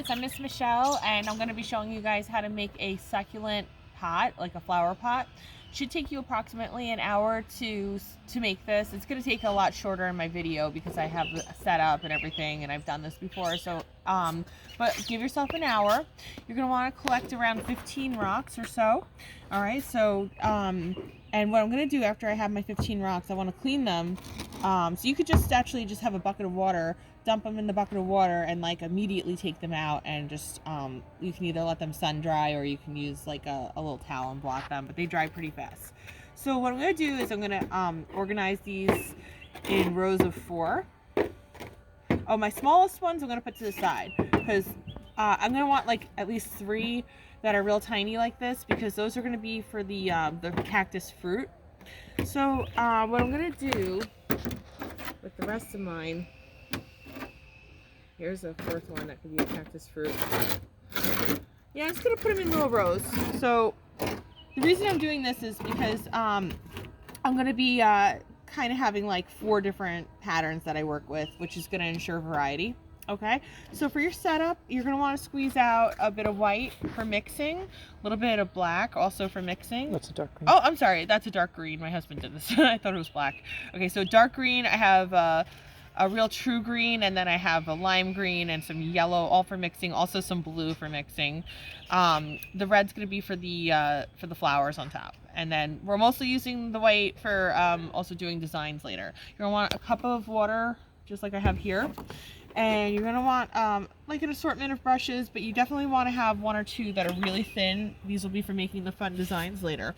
guys, I'm Miss Michelle, and I'm going to be showing you guys how to make a succulent pot, like a flower pot. Should take you approximately an hour to make this. It's going to take a lot shorter in my video because I have it set up and everything, and I've done this before. So, but give yourself an hour. You're going to want to collect around 15 rocks or so. All right. So, and what I'm going to do after I have my 15 rocks, I want to clean them. So you could just actually just have a bucket of water, dump them in the bucket of water, and like immediately take them out, and just you can either let them sun dry or you can use like a little towel and block them, but they dry pretty fast. So what I'm going to do is I'm going to organize these in rows of 4. Oh, my smallest ones I'm going to put to the side because I'm going to want like at least 3 that are real tiny like this, because those are going to be for the cactus fruit. So what I'm going to do with the rest of mine, here's a 4th one that could be a cactus fruit. Yeah, I'm just going to put them in little rows. So the reason I'm doing this is because I'm going to be kind of having like 4 different patterns that I work with, which is going to ensure variety. Okay, so for your setup, you're going to want to squeeze out a bit of white for mixing, a little bit of black also for mixing. That's a dark green. Oh, I'm sorry, that's a dark green. My husband did this. I thought it was black. Okay, so dark green, I have a real true green, and then I have a lime green and some yellow, all for mixing, also some blue for mixing. The red's going to be for the flowers on top. And then we're mostly using the white for also doing designs later. You're going to want a cup of water, just like I have here. And you're going to want like an assortment of brushes, but you definitely want to have 1 or 2 that are really thin. These will be for making the fun designs later.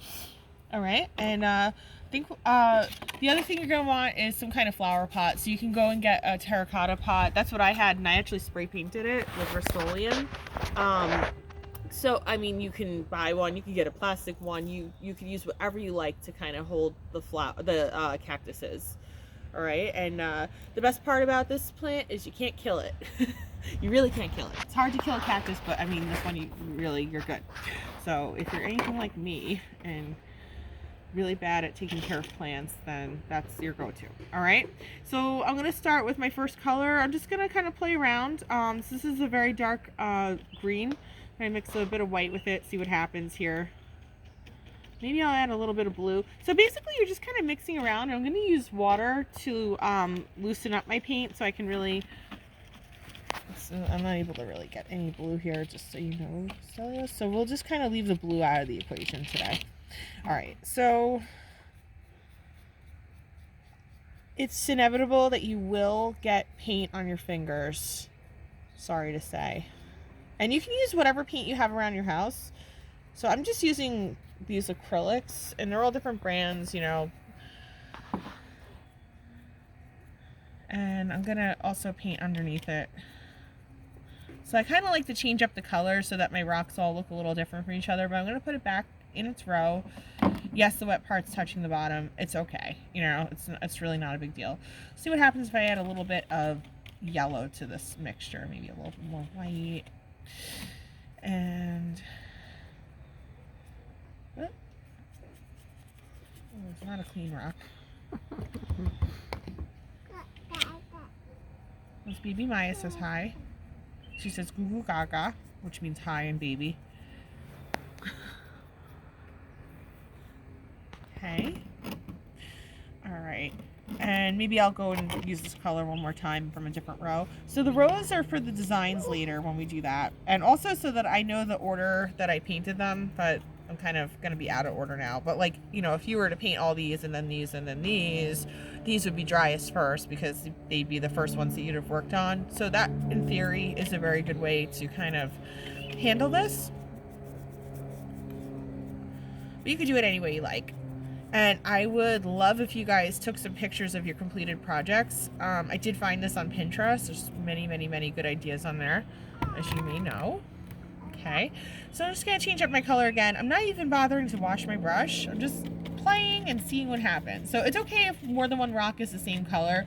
All right, and I think the other thing you're going to want is some kind of flower pot. So you can go and get a terracotta pot. That's what I had, and I actually spray painted it with Rust-Oleum. So, I mean, you can buy one, you can get a plastic one, you can use whatever you like to kind of hold the cactuses. All right, and the best part about this plant is you can't kill it. You really can't kill it. It's hard to kill a cactus, but I mean, this one you're good. So if you're anything like me and really bad at taking care of plants, then that's your go-to. All right, so I'm gonna start with my first color. I'm just gonna kind of play around. So this is a very dark green. I mix a bit of white with it, see what happens here. Maybe I'll add a little bit of blue. So basically you're just kind of mixing around. I'm going to use water to loosen up my paint so I can really... So I'm not able to really get any blue here, just so you know. So we'll just kind of leave the blue out of the equation today. All right, so it's inevitable that you will get paint on your fingers. Sorry to say. And you can use whatever paint you have around your house. So I'm just using these acrylics, and they're all different brands, you know. And I'm gonna also paint underneath it. So I kind of like to change up the color so that my rocks all look a little different from each other, but I'm gonna put it back in its row. Yes, the wet part's touching the bottom. It's okay, you know, it's really not a big deal. See what happens if I add a little bit of yellow to this mixture, maybe a little more white. And oh, it's not a clean rock. Miss Baby Maya says hi. She says goo goo gaga, which means hi in baby. Okay. Alright. And maybe I'll go and use this color one more time from a different row. So the rows are for the designs later when we do that. And also so that I know the order that I painted them, but I'm kind of going to be out of order now. But like, you know, if you were to paint all these and then these and then these would be driest first because they'd be the first ones that you'd have worked on. So that, in theory, is a very good way to kind of handle this. But you could do it any way you like. And I would love if you guys took some pictures of your completed projects. I did find this on Pinterest. There's many, many, many good ideas on there, as you may know. Okay, so I'm just going to change up my color again. I'm not even bothering to wash my brush. I'm just playing and seeing what happens. So it's okay if more than one rock is the same color,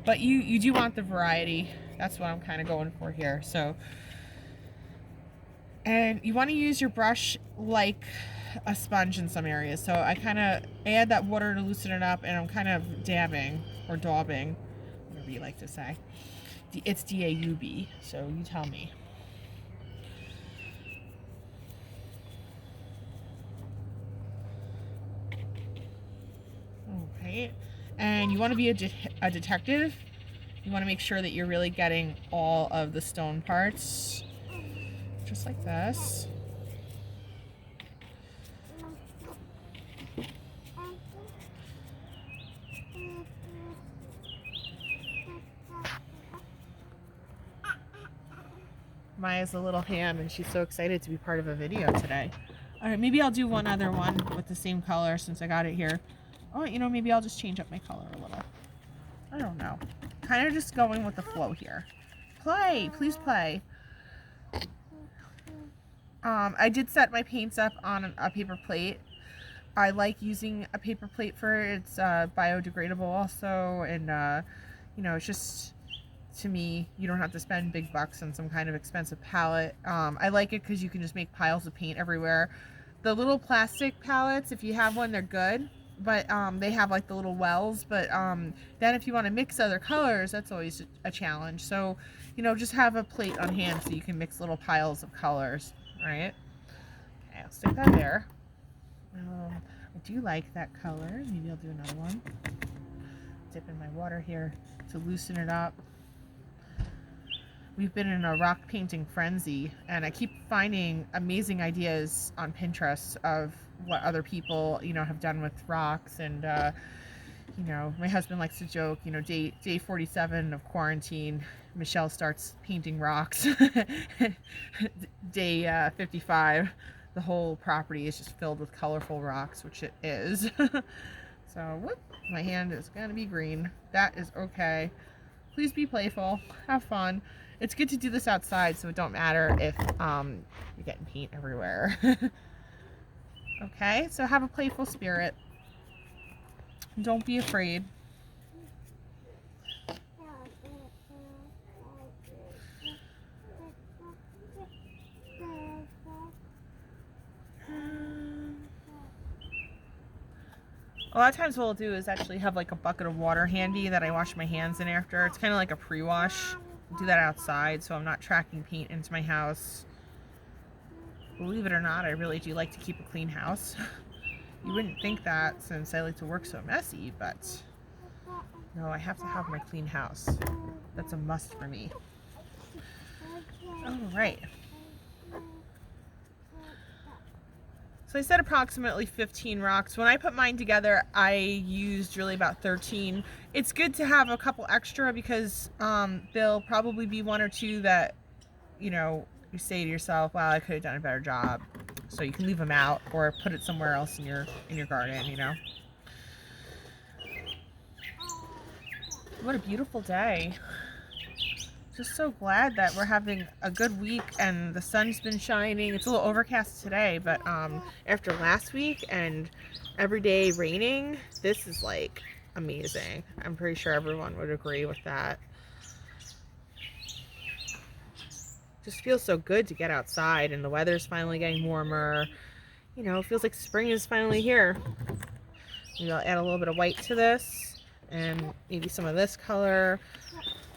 but you do want the variety. That's what I'm kind of going for here. So, and you want to use your brush like a sponge in some areas. So I kind of add that water to loosen it up, and I'm kind of dabbing or daubing, whatever you like to say. It's D-A-U-B, so you tell me. right? And you want to be a detective. You want to make sure that you're really getting all of the stone parts, just like this. Maya's a little ham and she's so excited to be part of a video today. All right, maybe I'll do one other one with the same color since I got it here. Oh, you know, maybe I'll just change up my color a little. I don't know. Kind of just going with the flow here. Play, please play. I did set my paints up on a paper plate. I like using a paper plate for it. It's biodegradable also, and you know, it's just, to me, you don't have to spend big bucks on some kind of expensive palette. I like it because you can just make piles of paint everywhere. The little plastic palettes, if you have one, they're good, but they have like the little wells, but then if you want to mix other colors, that's always a challenge. So, you know, just have a plate on hand so you can mix little piles of colors, right? Okay, I'll stick that there. I do like that color. Maybe I'll do another one. Dip in my water here to loosen it up. We've been in a rock painting frenzy, and I keep finding amazing ideas on Pinterest of what other people, you know, have done with rocks. And you know, my husband likes to joke, you know, day 47 of quarantine, Michelle starts painting rocks. Day 55, the whole property is just filled with colorful rocks, which it is. So, whoop, my hand is gonna be green. That is okay. Please be playful, have fun. It's good to do this outside, so it don't matter if you're getting paint everywhere. Okay, so have a playful spirit. Don't be afraid. A lot of times what I'll do is actually have like a bucket of water handy that I wash my hands in after. It's kind of like a pre-wash. Do that outside so I'm not tracking paint into my house. Believe it or not, I really do like to keep a clean house. You wouldn't think that since I like to work so messy, but no, I have to have my clean house. That's a must for me. All right. So I said approximately 15 rocks. When I put mine together, I used really about 13. It's good to have a couple extra because there'll probably be one or two that, you know, you say to yourself, wow, I could have done a better job. So you can leave them out or put it somewhere else in your garden, you know. What a beautiful day. Just so glad that we're having a good week and the sun's been shining. It's a little overcast today, but after last week and every day raining, this is like amazing. I'm pretty sure everyone would agree with that. Just feels so good to get outside and the weather's finally getting warmer. You know, it feels like spring is finally here. Maybe I'll add a little bit of white to this and maybe some of this color.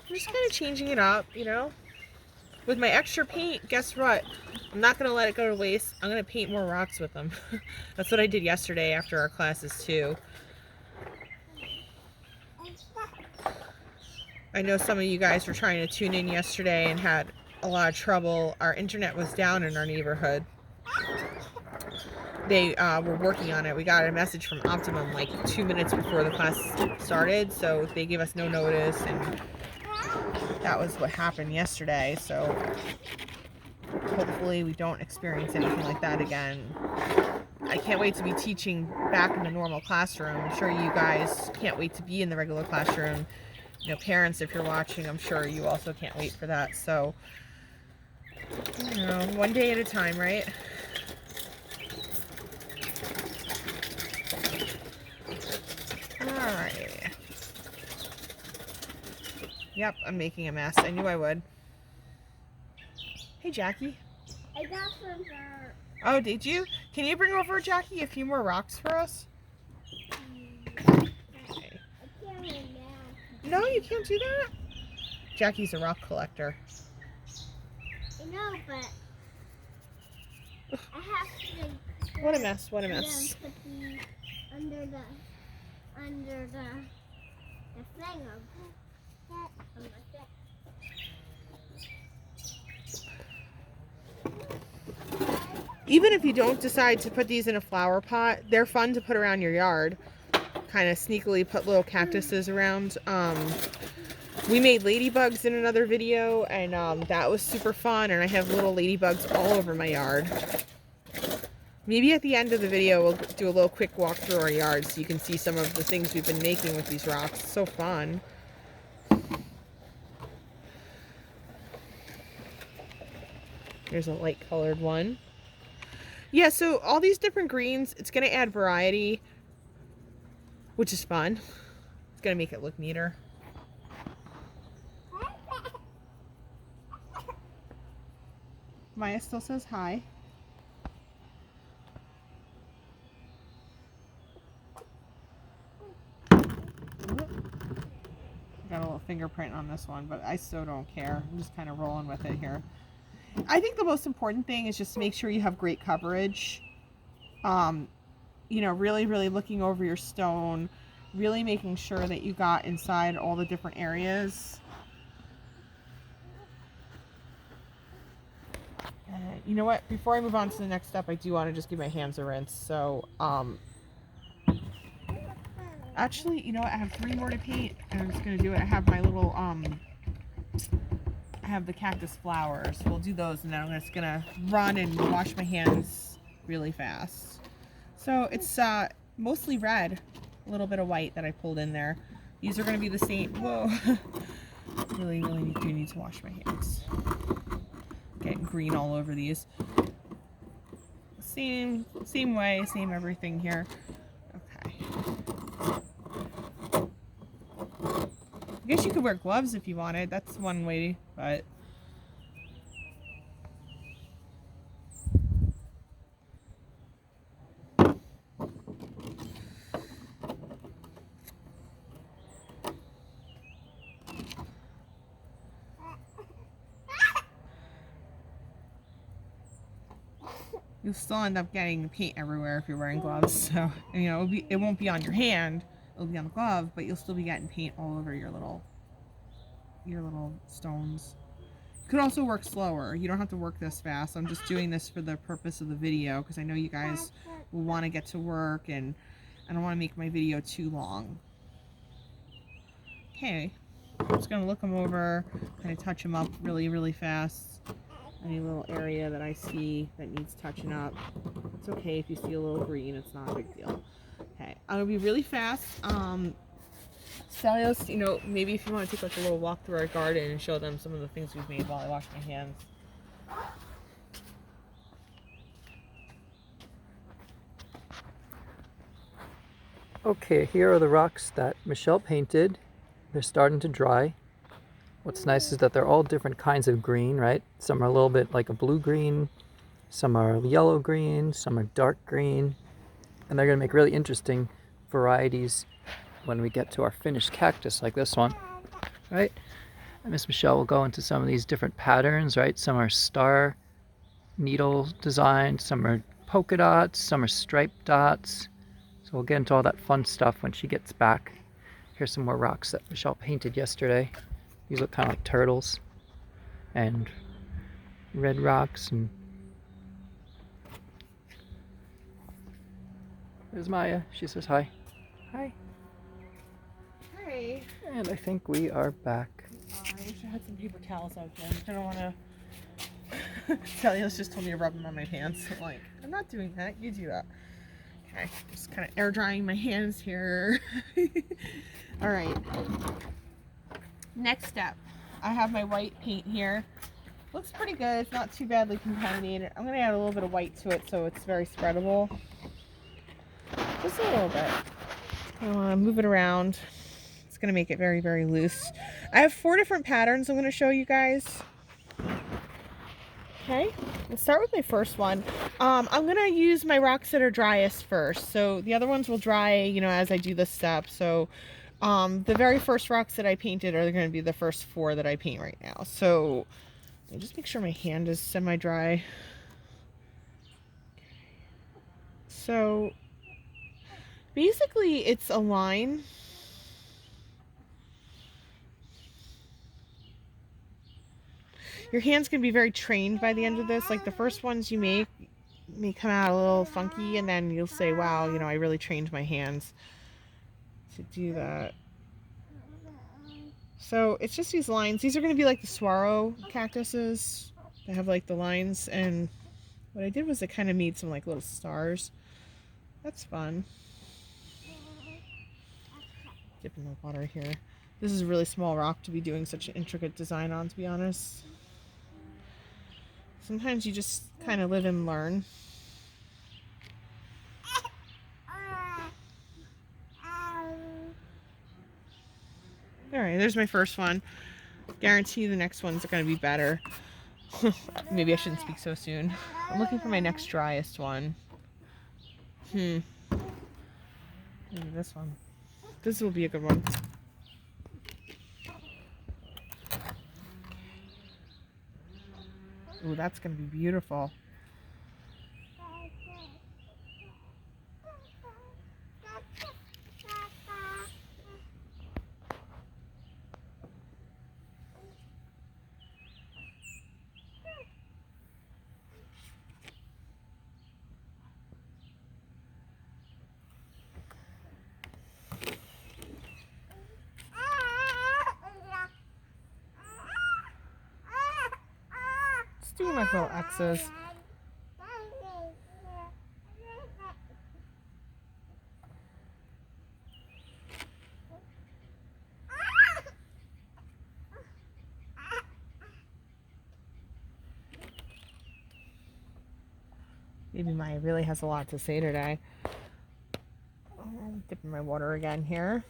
I'm just kind of changing it up, you know. With my extra paint, guess what? I'm not going to let it go to waste. I'm going to paint more rocks with them. That's what I did yesterday after our classes too. I know some of you guys were trying to tune in yesterday and had a lot of trouble. Our internet was down in our neighborhood. They were working on it. We got a message from Optimum like 2 minutes before the class started, so they gave us no notice, and that was what happened yesterday. So hopefully we don't experience anything like that again. I can't wait to be teaching back in the normal classroom. I'm sure you guys can't wait to be in the regular classroom. You know, parents, if you're watching, I'm sure you also can't wait for that. So, you know, one day at a time, right? Alright. Yep, I'm making a mess. I knew I would. Hey, Jackie. I got from her. Oh, did you? Can you bring over, Jackie, a few more rocks for us? I can't right now. No, you can't do that? Jackie's a rock collector. I know, but I have to. What a mess, what a mess. Put the under the under the thing of that. Even if you don't decide to put these in a flower pot, they're fun to put around your yard. Kind of sneakily put little cactuses around. We made ladybugs in another video, and that was super fun, and I have little ladybugs all over my yard. Maybe at the end of the video we'll do a little quick walk through our yard so you can see some of the things we've been making with these rocks. It's so fun. Here's a light colored one. Yeah, so all these different greens, it's going to add variety, which is fun. It's going to make it look neater. Maya still says hi. Got a little fingerprint on this one, but I still don't care. I'm just kind of rolling with it here. I think the most important thing is just to make sure you have great coverage. You know, really looking over your stone, really making sure that you got inside all the different areas. You know what? Before I move on to the next step, I do want to just give my hands a rinse. So, actually, you know what? I have 3 more to paint, and I'm just going to do it. I have my little, I have the cactus flowers. We'll do those, and then I'm just going to run and wash my hands really fast. So, it's mostly red, a little bit of white that I pulled in there. These are going to be the same. Whoa. really do need to wash my hands. Getting green all over these. Same way, same everything here. Okay. I guess you could wear gloves if you wanted. That's one way, but you'll still end up getting paint everywhere if you're wearing gloves. So, you know, it won't be on your hand. It'll be on the glove, but you'll still be getting paint all over your little stones. You could also work slower. You don't have to work this fast. I'm just doing this for the purpose of the video because I know you guys will want to get to work, and I don't want to make my video too long. Okay, I'm just gonna look them over, kind of touch them up really fast. Any little area that I see that needs touching up. It's okay if you see a little green, it's not a big deal. Okay, I'm gonna be really fast. Stelios, you know, maybe if you want to take like a little walk through our garden and show them some of the things we've made while I wash my hands. Okay, here are the rocks that Michelle painted. They're starting to dry. What's nice is that they're all different kinds of green, right? Some are a little bit like a blue-green, some are yellow green, some are dark green, and they're going to make really interesting varieties when we get to our finished cactus like this one, right? And Miss Michelle will go into some of these different patterns, right? Some are star needle designed, some are polka dots, some are striped dots. So we'll get into all that fun stuff when she gets back. Here's some more rocks that Michelle painted yesterday. These look kind of like turtles and red rocks. And there's Maya. She says hi. Hi. Hi. And I think we are back. I wish I had some paper towels out there. I don't want to. Stelios just told me to rub them on my pants. I'm like, I'm not doing that. You do that. Okay, just kind of air drying my hands here. All right. Next step, I have my white paint here. Looks pretty good. It's not too badly contaminated. I'm gonna add a little bit of white to it so it's very spreadable. Just a little bit. I want to move it around. It's gonna make it very loose. I have 4 different patterns I'm gonna show you guys. Okay, let's start with my first one. I'm gonna use my rocks that are driest first. So the other ones will dry, you know, as I do this step. So the very first rocks that I painted are gonna be the first 4 that I paint right now. So I'll just make sure my hand is semi-dry. So Basically, it's a line. Your hands can be very trained by the end of this. Like the first ones you make may come out a little funky, and then you'll say, wow, you know, I really trained my hands to do that. So it's just these lines. These are going to be like the saguaro cactuses that have like the lines. And what I did was I kind of made some like little stars. That's fun. Dipping the water here. This is a really small rock to be doing such an intricate design on, to be honest. Sometimes you just kind of live and learn. Alright, there's my first one. Guarantee the next ones are going to be better. Maybe I shouldn't speak so soon. I'm looking for my next driest one. Maybe this one. This will be a good one. Ooh, that's going to be beautiful. Just doing like little X's. Maybe Maya really has a lot to say today. I'm dipping my water again here.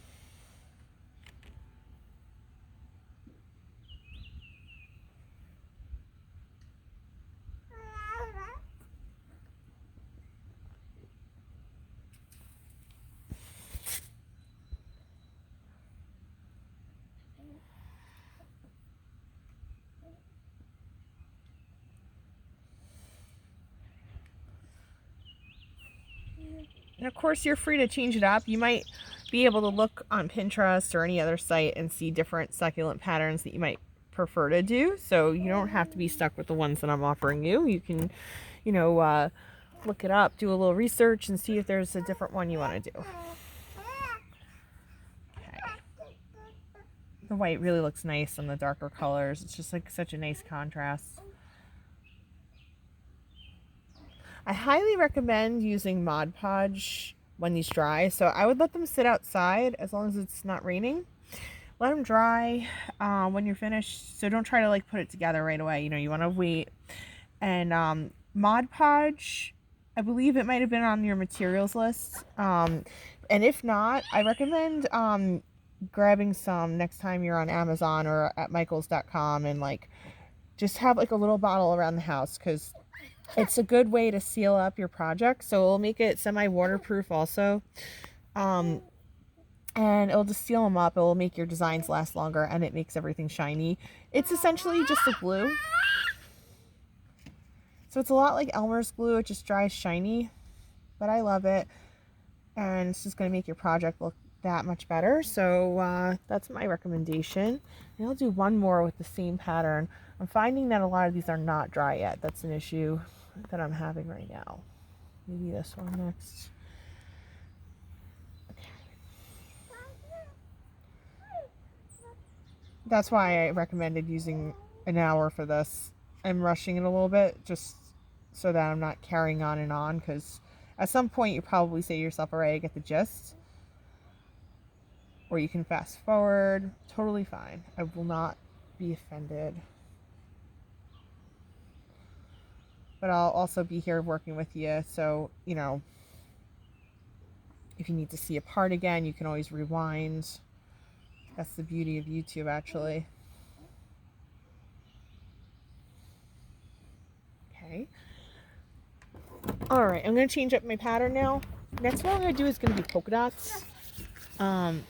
And of course, you're free to change it up. You might be able to look on Pinterest or any other site and see different succulent patterns that you might prefer to do. So you don't have to be stuck with the ones that I'm offering you. You can, you know, look it up, do a little research, and see if there's a different one you want to do. Okay. The white really looks nice on the darker colors. It's just like such a nice contrast. I highly recommend using Mod Podge when these dry. So I would let them sit outside as long as it's not raining. Let them dry when you're finished. So don't try to like put it together right away. You know, you want to wait. And Mod Podge, I believe it might have been on your materials list. And if not, I recommend grabbing some next time you're on Amazon or at Michaels.com and like just have like a little bottle around the house, because it's a good way to seal up your project. So it'll make it semi-waterproof also. And it'll just seal them up. It will make your designs last longer, and it makes everything shiny. It's essentially just a glue. So it's a lot like Elmer's glue. It just dries shiny, but I love it. And it's just going to make your project look that much better. So that's my recommendation. And I'll do one more with the same pattern. I'm finding that a lot of these are not dry yet. That's an issue that I'm having right now. Maybe this one next. Okay. That's why I recommended using an hour for this. I'm rushing it a little bit just so that I'm not carrying on and on, because at some point you probably say to yourself, all right, I get the gist. Or you can fast forward. Totally fine. I will not be offended. But I'll also be here working with you. So, you know, if you need to see a part again, you can always rewind. That's the beauty of YouTube, actually. Okay. All right, I'm going to change up my pattern now. Next one I'm going to do is going to be polka dots. I'm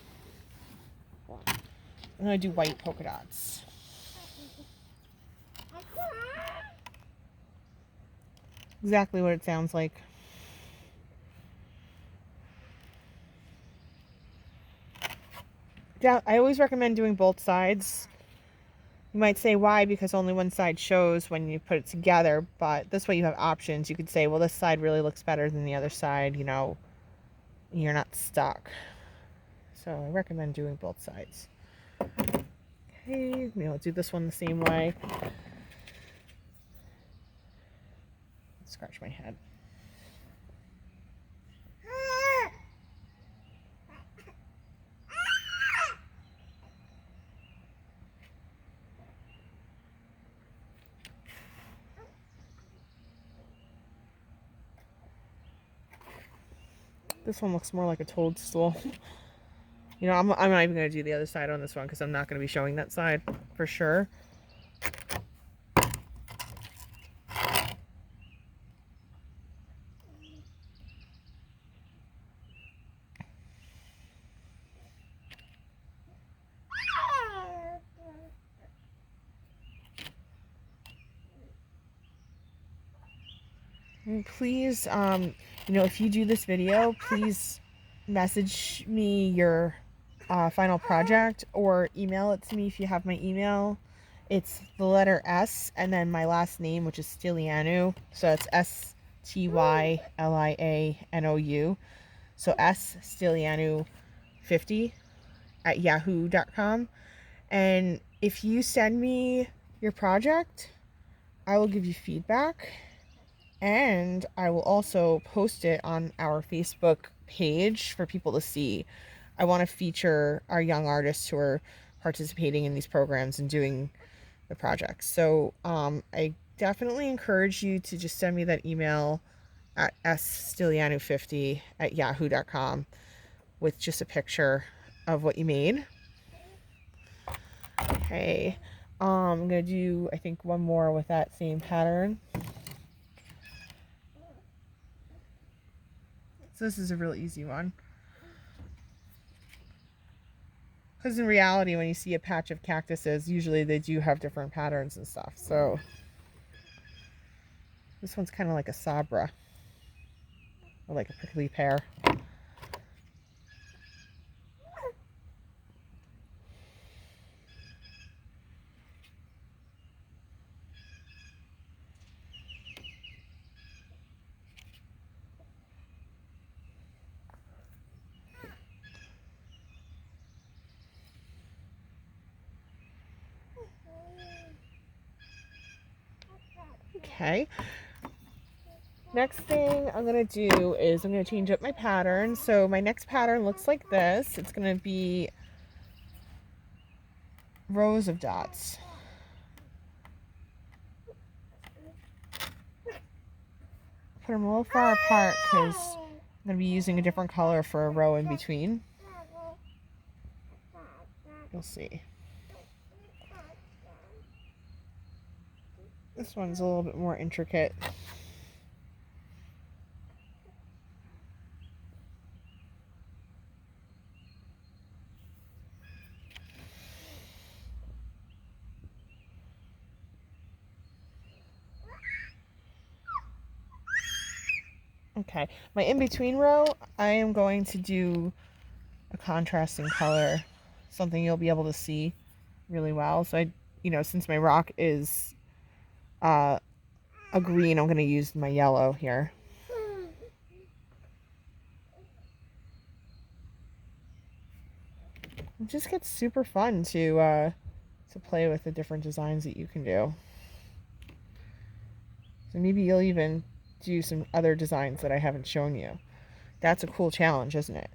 going to do white polka dots. Exactly what it sounds like. Yeah, I always recommend doing both sides. You might say why, because only one side shows when you put it together, but this way you have options. You could say, well, this side really looks better than the other side, you know, you're not stuck. So I recommend doing both sides. Okay, I'll do this one the same way. Scratch my head. This one looks more like a toadstool. You know, I'm not even going to do the other side on this one because I'm not going to be showing that side for sure. And please, you know, if you do this video, please message me your final project or email it to me if you have my email. It's the letter S and then my last name, which is Stylianou. So it's Stylianou. So Stylianou50 at yahoo.com. And if you send me your project, I will give you feedback. And I will also post it on our Facebook page for people to see. I want to feature our young artists who are participating in these programs and doing the projects. So I definitely encourage you to just send me that email at sstylianou50 at yahoo.com with just a picture of what you made. Okay, I'm going to do, I think, one more with that same pattern. So this is a real easy one. Because in reality, when you see a patch of cactuses, usually they do have different patterns and stuff. So this one's kind of like a sabra, or like a prickly pear. Okay. Next thing I'm going to do is I'm going to change up my pattern. So my next pattern looks like this. It's going to be rows of dots. Put them a little far apart because I'm going to be using a different color for a row in between. You'll see. This one's a little bit more intricate. Okay, my in-between row, I am going to do a contrasting color, something you'll be able to see really well. So I, you know, since my rock is a green, I'm going to use my yellow here. It just gets super fun to play with the different designs that you can do. So maybe you'll even do some other designs that I haven't shown you. That's a cool challenge, isn't it?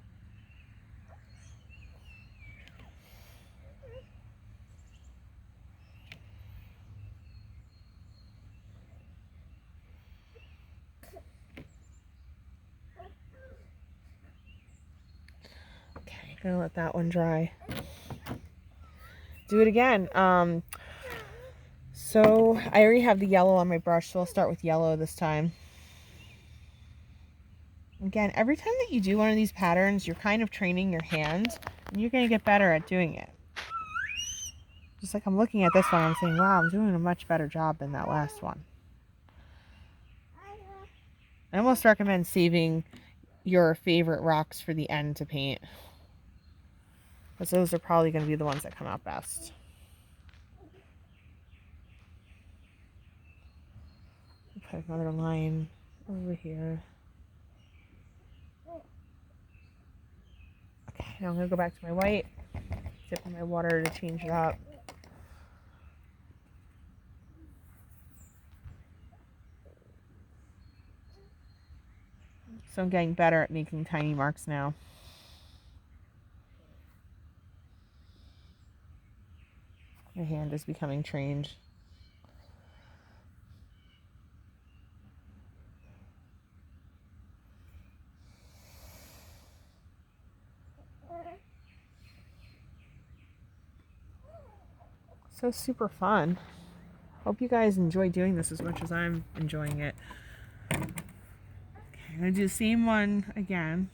Okay, gonna let that one dry. Do it again. So I already have the yellow on my brush, so I'll start with yellow this time. Again, every time that you do one of these patterns, you're kind of training your hands, and you're going to get better at doing it. Just like I'm looking at this one, I'm saying, wow, I'm doing a much better job than that last one. I almost recommend saving your favorite rocks for the end to paint. because those are probably going to be the ones that come out best. Put another line over here. Okay, now I'm going to go back to my white, dip in my water to change it up. So I'm getting better at making tiny marks now. My hand is becoming trained. So super fun. Hope you guys enjoy doing this as much as I'm enjoying it. Okay, I'm going to do the same one again.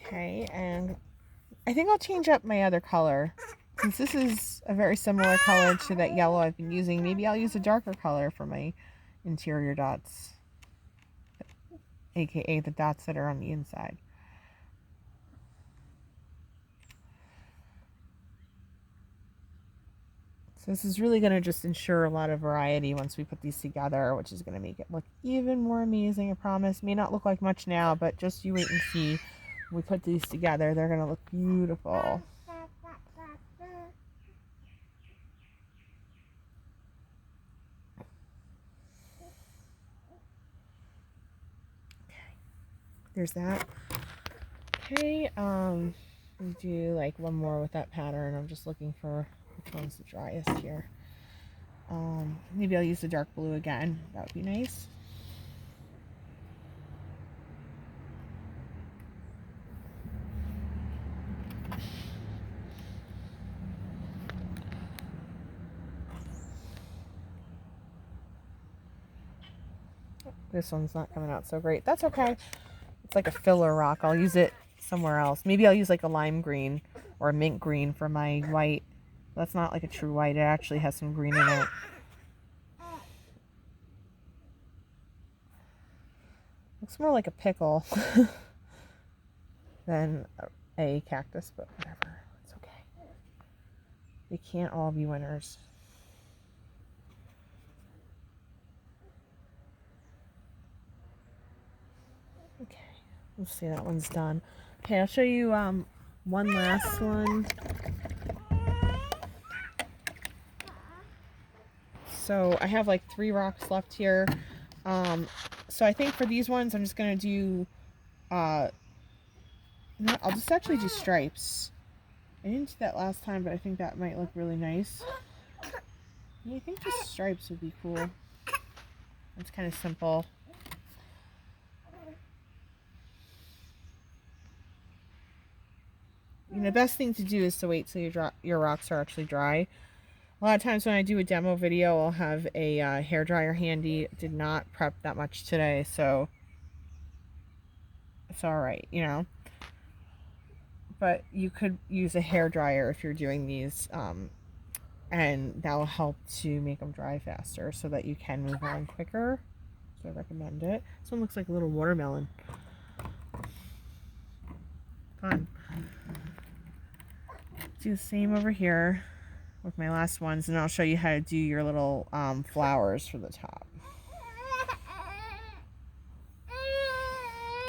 Okay, and I think I'll change up my other color. Since this is a very similar color to that yellow I've been using, maybe I'll use a darker color for my interior dots, aka the dots that are on the inside. So this is really going to just ensure a lot of variety once we put these together, which is going to make it look even more amazing, I promise. May not look like much now, but just you wait and see. When we put these together, they're going to look beautiful. There's that. Okay, we do like one more with that pattern. I'm just looking for which one's the driest here. Maybe I'll use the dark blue again. That would be nice. This one's not coming out so great. That's okay. It's like a filler rock. I'll use it somewhere else. Maybe I'll use like a lime green or a mint green for my white. That's not like a true white. It actually has some green in it. Looks more like a pickle than a cactus, but whatever. It's okay. They can't all be winners. Okay, let's see, that one's done. Okay, I'll show you one last one. So I have like 3 rocks left here. So I think for these ones, I'm just gonna do. I'll just actually do stripes. I didn't do that last time, but I think that might look really nice. Yeah, I think just stripes would be cool. It's kind of simple. You know, the best thing to do is to wait till your rocks are actually dry. A lot of times when I do a demo video, I'll have a hairdryer handy. Did not prep that much today, so it's alright, you know. But you could use a hairdryer if you're doing these, and that will help to make them dry faster so that you can move on quicker. So I recommend it. This one looks like a little watermelon. Fun. Do the same over here with my last ones, and I'll show you how to do your little flowers for the top.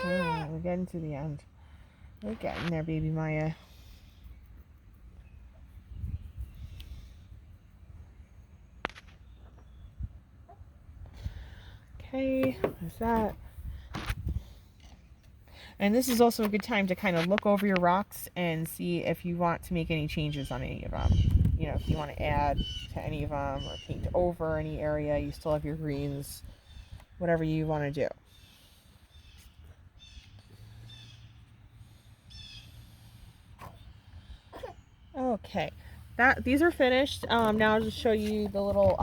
Oh, we're getting to the end. We're getting there, baby Maya. Okay, there's that. And this is also a good time to kind of look over your rocks and see if you want to make any changes on any of them. You know, if you want to add to any of them or paint over any area, you still have your greens, whatever you want to do. Okay, these are finished. Now I'll just show you the little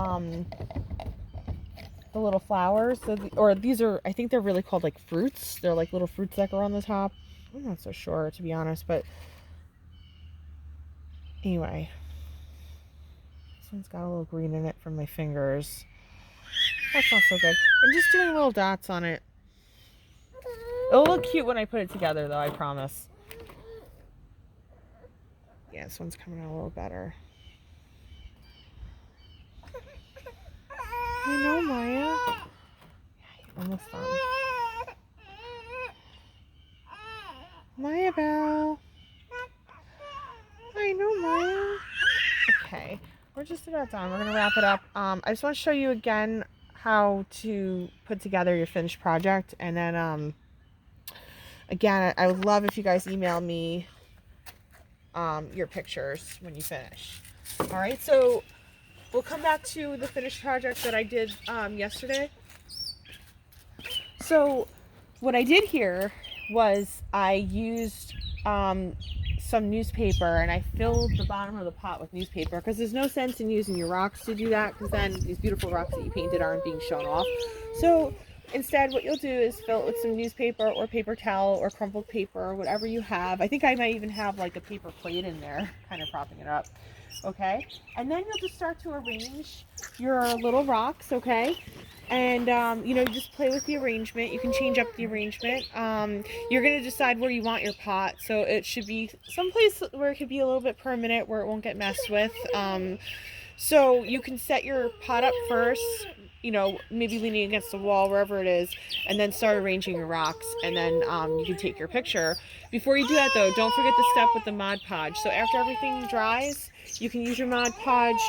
flowers. So these are, I think they're really called like fruits. They're like little fruits that grow on the top. I'm not so sure, to be honest, but anyway, this one's got a little green in it from my fingers. That's not so good. I'm just doing little dots on it. It'll look cute when I put it together, though, I promise. Yeah, this one's coming out a little better. I know, Maya. Yeah, you're almost done. Maya Belle. I know, Maya. Okay, we're just about done. We're going to wrap it up. I just want to show you again how to put together your finished project. And then, again, I would love if you guys email me your pictures when you finish. All right, so we'll come back to the finished project that I did yesterday. So what I did here was I used some newspaper, and I filled the bottom of the pot with newspaper, because there's no sense in using your rocks to do that, because then these beautiful rocks that you painted aren't being shown off. So instead, what you'll do is fill it with some newspaper or paper towel or crumpled paper or whatever you have. I think I might even have like a paper plate in there, kind of propping it up. Okay, and then you'll just start to arrange your little rocks. Okay, and you know, just play with the arrangement. You can change up the arrangement. You're gonna decide where you want your pot, so it should be someplace where it could be a little bit permanent, where it won't get messed with. So you can set your pot up first, you know, maybe leaning against the wall, wherever it is, and then start arranging your rocks, and then you can take your picture. Before you do that, though, don't forget the step with the Mod Podge. So after everything dries, you can use your Mod Podge.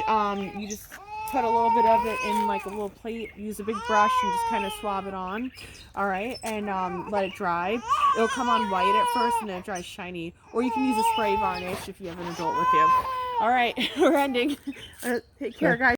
You just put a little bit of it in like a little plate, use a big brush, and just kind of swab it on. All right, and let it dry. It'll come on white at first, and then it dries shiny. Or you can use a spray varnish if you have an adult with you. All right, we're ending. Take care, guys.